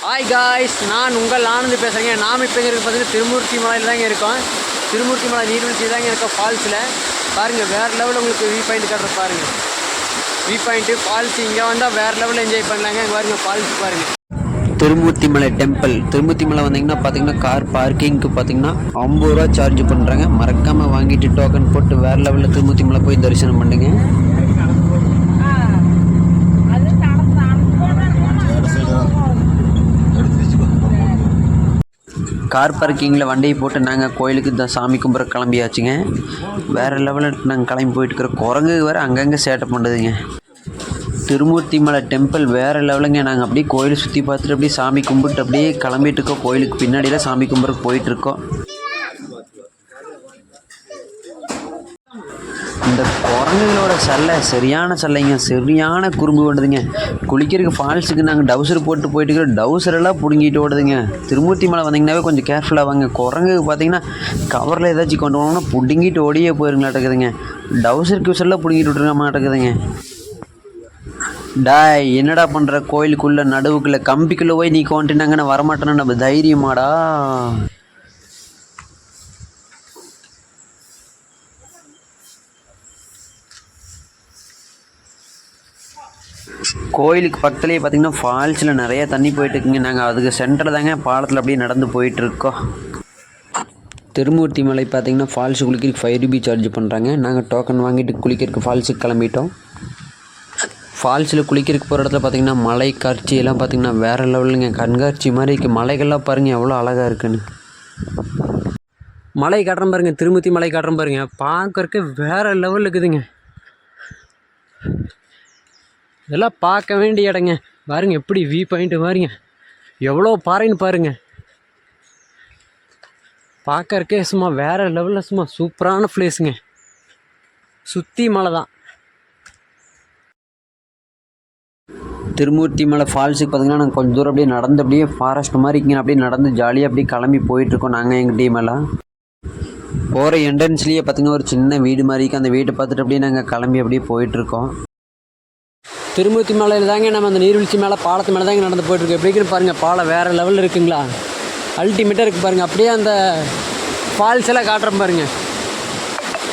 Hi guys, நான் உங்கள் ஆனந்த் பேசுகிறேங்க. நாம் இப்போ இங்கே பார்த்தீங்கன்னா திருமூர்த்தி மலையில் தாங்க இருக்கோம். திருமூர்த்தி மலை நீர்வீழ்ச்சி தாங்க இருக்கோம். ஃபால்ஸில் பாருங்கள், வேறு லெவலில் உங்களுக்கு வியூ பாயிண்ட் காட்டுற பாருங்கள். வியூ பாயிண்ட்டு ஃபால்ஸ் இங்கே வந்தால் வேறு லெவலில் என்ஜாய் பண்ணலாங்க. பாருங்கள் ஃபால்ஸ் பாருங்கள். திருமூர்த்தி மலை டெம்பிள். திருமூர்த்தி மலை வந்தீங்கன்னா பார்த்தீங்கன்னா கார் பார்க்கிங்க்கு பார்த்தீங்கன்னா 50 ரூபா சார்ஜ் பண்ணுறாங்க. மறக்காமல் வாங்கிட்டு டோக்கன் போட்டு வேறு லெவலில் திருமூர்த்தி மலை போய் தரிசனம் பண்ணுங்க. கார் பார்க்கிங்கில் வண்டியை போட்டு நாங்கள் கோயிலுக்கு இந்த சாமி கும்பிட்ற கிளம்பியாச்சுங்க. வேறு லெவலில் நாங்கள் கிளம்பி போயிட்டுருக்குற குரங்கு வேறு அங்கங்கே சேட்டை பண்ணுதுங்க. திருமூர்த்தி மலை டெம்பிள் வேறு லெவலுங்க. நாங்கள் அப்படியே கோயில் சுற்றி பார்த்துட்டு அப்படியே சாமி கும்பிட்டு அப்படியே கிளம்பிட்டு இருக்கோம். கோயிலுக்கு பின்னாடியில் சாமி கும்பிட்றக்கு போயிட்டுருக்கோம். இந்த குரங்குகளோட சல்லை சரியான சல்லைங்க, சரியான குறும்பு ஓடுதுங்க. குளிக்கிறதுக்கு ஃபால்ஸுக்கு நாங்கள் டவுசர் போட்டு போயிட்டுருக்கோம். டவுசரெல்லாம் பிடுங்கிட்டு ஓடுதுங்க. திருமூர்த்தி மலை வந்தீங்கன்னாவே கொஞ்சம் கேர்ஃபுல்லாக வாங்க. குரங்கு பார்த்தீங்கன்னா கவரில் ஏதாச்சும் கொண்டு போனோம்னா பிடுங்கிட்டு ஓடியே போயிருங்களாட்டக்குதுங்க. டவுசர் கியூசரெல்லாம் பிடுங்கிட்டு விட்டுருங்க மாட்டேக்குதுங்க. டாய், என்னடா பண்ணுற? கோயிலுக்குள்ளே நடுவுக்குள்ளே கம்பிக்குள்ளே போய் நீ கொண்டுனாங்கன்னு வரமாட்டேன்னு நம்ம தைரியமாடா? கோயிலுக்கு பக்கத்துலேயே பார்த்திங்கன்னா ஃபால்ஸில் நிறையா தண்ணி போயிட்டுருக்குங்க. நாங்கள் அதுக்கு சென்டரில் தாங்க பாலத்தில் அப்படியே நடந்து போயிட்டுருக்கோம். திருமூர்த்தி மலை பார்த்திங்கன்னா ஃபால்ஸு குளிக்கிறதுக்கு 5 ரூபி சார்ஜ் பண்ணுறாங்க. நாங்கள் டோக்கன் வாங்கிட்டு குளிக்கிறதுக்கு ஃபால்ஸுக்கு கிளம்பிட்டோம். ஃபால்ஸில் குளிக்கிறதுக்கு போகிற இடத்துல பார்த்திங்கன்னா மலை காட்சியெல்லாம் பார்த்திங்கன்னா வேறு லெவலுங்க. கண்காட்சி மாதிரி இருக்குது. மலைகள்லாம் பாருங்கள் எவ்வளோ அழகாக இருக்குன்னு. மலை காட்டுறோம் பாருங்கள், திருமூர்த்தி மலை காட்டுறோம் பாருங்கள். பார்க்கறக்கு வேறு லெவல் இருக்குதுங்க. இதெல்லாம் பார்க்க வேண்டிய இடங்க. பாருங்க எப்படி வியூ பாயிண்ட்டு பாருங்க, எவ்வளோ பாறைன்னு பாருங்கள். பார்க்கறக்கே சும்மா வேறு லெவலில் சும்மா சூப்பரான பிளேஸுங்க. சுற்றி மலை தான். திருமூர்த்தி மலை ஃபால்ஸுக்கு பார்த்திங்கன்னா நாங்கள் கொஞ்சம் தூரம் அப்படியே நடந்து அப்படியே ஃபாரஸ்ட் மாதிரி இருக்குங்க. அப்படியே நடந்து ஜாலியாக அப்படியே கிளம்பி போயிட்டுருக்கோம். நாங்கள் எங்கள் டீமெல்லாம் போகிற என்ட்ரன்ஸ்லேயே பார்த்திங்கன்னா ஒரு சின்ன வீடு மாதிரி இருக்குது. அந்த வீட்டை பார்த்துட்டு அப்படியே நாங்கள் கிளம்பி அப்படியே போயிட்டுருக்கோம். திருமூர்த்தி மலையில் தாங்க நம்ம அந்த நீர்வீழ்ச்சி மேலே பாலத்து மேலே தாங்க நடந்து போயிட்டுருக்கோம். எப்படின்னு பாருங்கள், பாலம் வேறு லெவலில் இருக்குங்களா, அல்டிமேட்டாக இருக்குது பாருங்கள். அப்படியே அந்த ஃபால்ஸ் எல்லாம் காட்டுறோம் பாருங்கள்,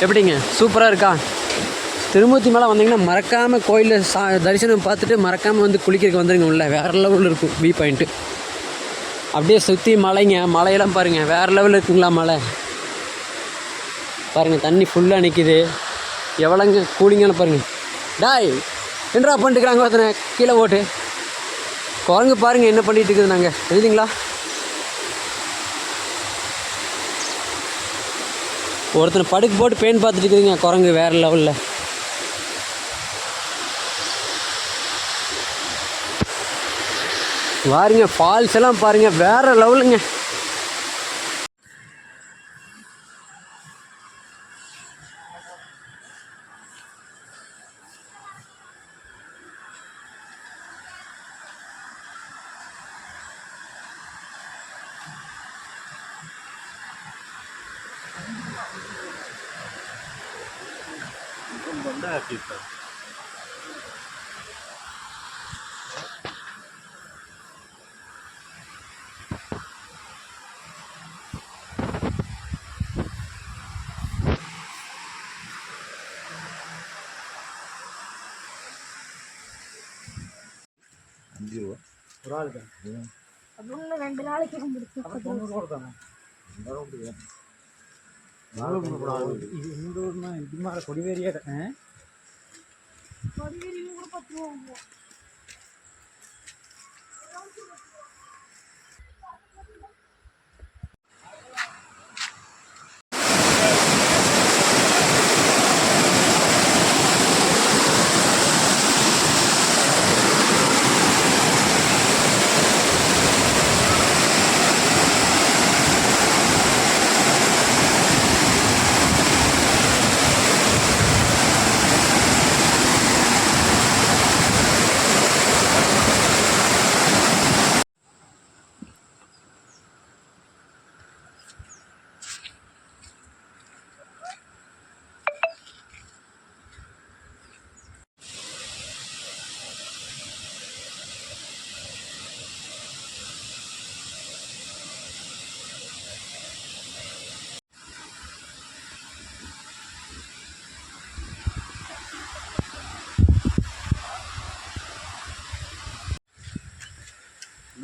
எப்படிங்க சூப்பராக இருக்கா? திருமூர்த்தி மலை வந்தீங்கன்னா மறக்காமல் கோயிலில் தரிசனம் பார்த்துட்டு மறக்காமல் வந்து குளிக்கிறதுக்கு வந்துடுங்க. உள்ள வேறு லெவலில் இருக்கும் வியூ பாயிண்ட்டு. அப்படியே சுற்றி மலைங்க, மலையெல்லாம் பாருங்கள் வேறு லெவலில் இருக்குங்களா மலை. பாருங்கள் தண்ணி ஃபுல்லாக நிற்கிது. எவ்வளோங்க கூலிங்கான பாருங்கள். டாய், என்னடா பண்ணிட்டுருக்குறாங்க ஒருத்தனை கீழே ஓட்டு. குரங்கு பாருங்கள் என்ன பண்ணிகிட்டு இருக்குது. நாங்கள் எழுதிங்களா, ஒருத்தனை படுக்கு போட்டு பெயின் பார்த்துட்டு இருக்குதுங்க குரங்கு வேறு லெவலில். பாருங்க ஃபால்ஸ் எல்லாம் பாருங்கள் வேறு லெவலுங்க. ஒரு ஆளுக்கு அப்படின்னு 2 நாளைக்கு இது இந்த ஊர்னா இது மாதிரி கொடிவேரியா கொடிவேரியும் கூட 10 ரூபா.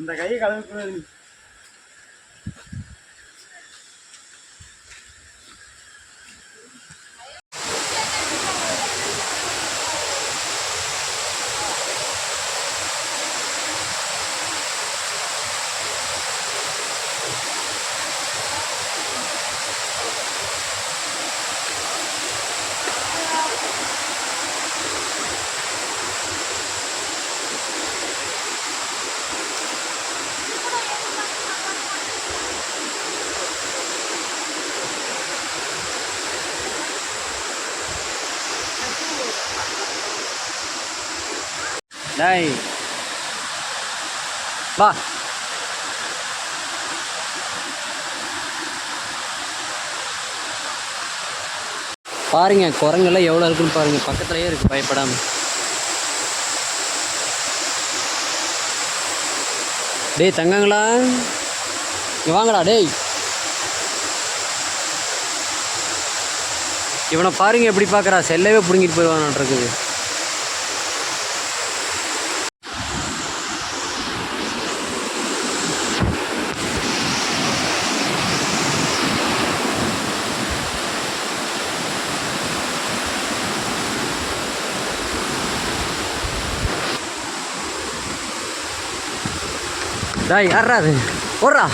இந்த கையை கலந்து டேய் வா. பாருங்க குரங்கெல்லாம் எவ்வளோ இருக்குன்னு பாருங்க, பக்கத்துலயே இருக்கு பயப்படாம. டேய் தங்கங்களா, இங்க வாங்கடா டேய். இவனை பாருங்க எப்படி பார்க்குறா, செல்லவே பிடுங்கிட்டு போயிடுவான் இருக்குது. டாய் யாரா அது, ஓடுறா.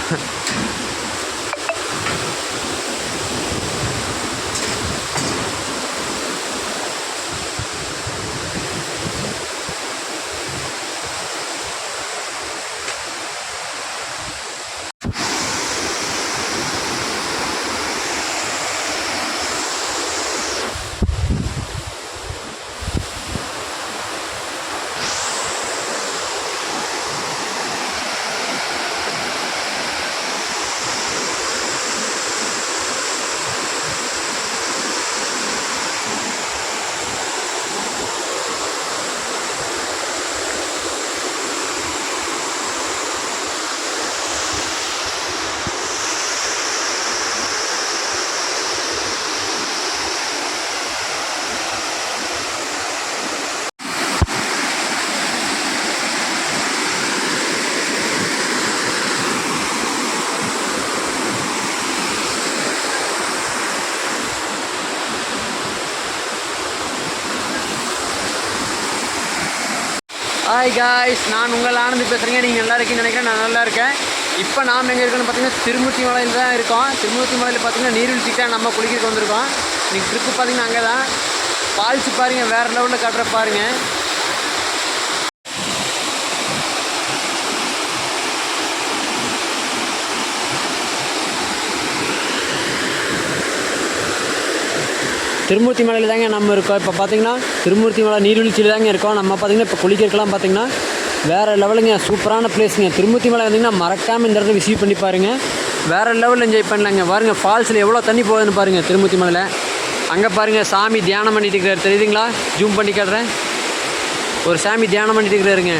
ஹாய் காய்ஸ், நான் உங்கள் ஆனந்த் பேசுகிறேங்க. நீங்கள் நல்லா இருக்கீங்கன்னு நினைக்கிறேன். நான் நல்லா இருக்கேன். இப்போ நாம் எங்கே இருக்கோன்னு பார்த்தீங்கன்னா திருமூர்த்தி மலையில் தான் இருக்கோம். திருமூர்த்தி மலையில் பார்த்தீங்கன்னா நீர்வீழ்ச்சிக்கு தான் நம்ம குளிக்கிறதுக்கு வந்திருக்கோம். நீங்கள் ட்ரிப்பு பார்த்தீங்கன்னா அங்கே தான் ஃபால்ஸ் பாருங்கள், வேறு லெவலில் காட்டுற பாருங்கள். திருமூர்த்தி மலையில் தாங்க நம்ம இருக்கோம். இப்போ பார்த்தீங்கன்னா திருமூர்த்தி மலை நீர்வீழ்ச்சியில் தாங்க இருக்கோம். நம்ம பார்த்தீங்கன்னா இப்போ குளிக்கிறதுக்கெலாம் பார்த்தீங்கன்னா வேறு லெவலுங்க, சூப்பரான பிளேஸுங்க. திருமூர்த்தி மலை வந்தீங்கன்னா மறக்காமல் இந்த இடத்துல விசிட் பண்ணி பாருங்கள். வேறு லெவலில் என்ஜாய் பண்ணலாங்க. பாருங்கள் ஃபால்ஸில் எவ்வளோ தண்ணி போகுதுன்னு பாருங்கள். திருமூர்த்தி மலையில் அங்கே பாருங்கள் சாமி தியானம் பண்ணிட்டு இருக்கிறார், தெரியுதுங்களா? ஜூம் பண்ணி காட்டுறேன். ஒரு சாமி தியானம் பண்ணிட்டு இருக்கிறாருங்க.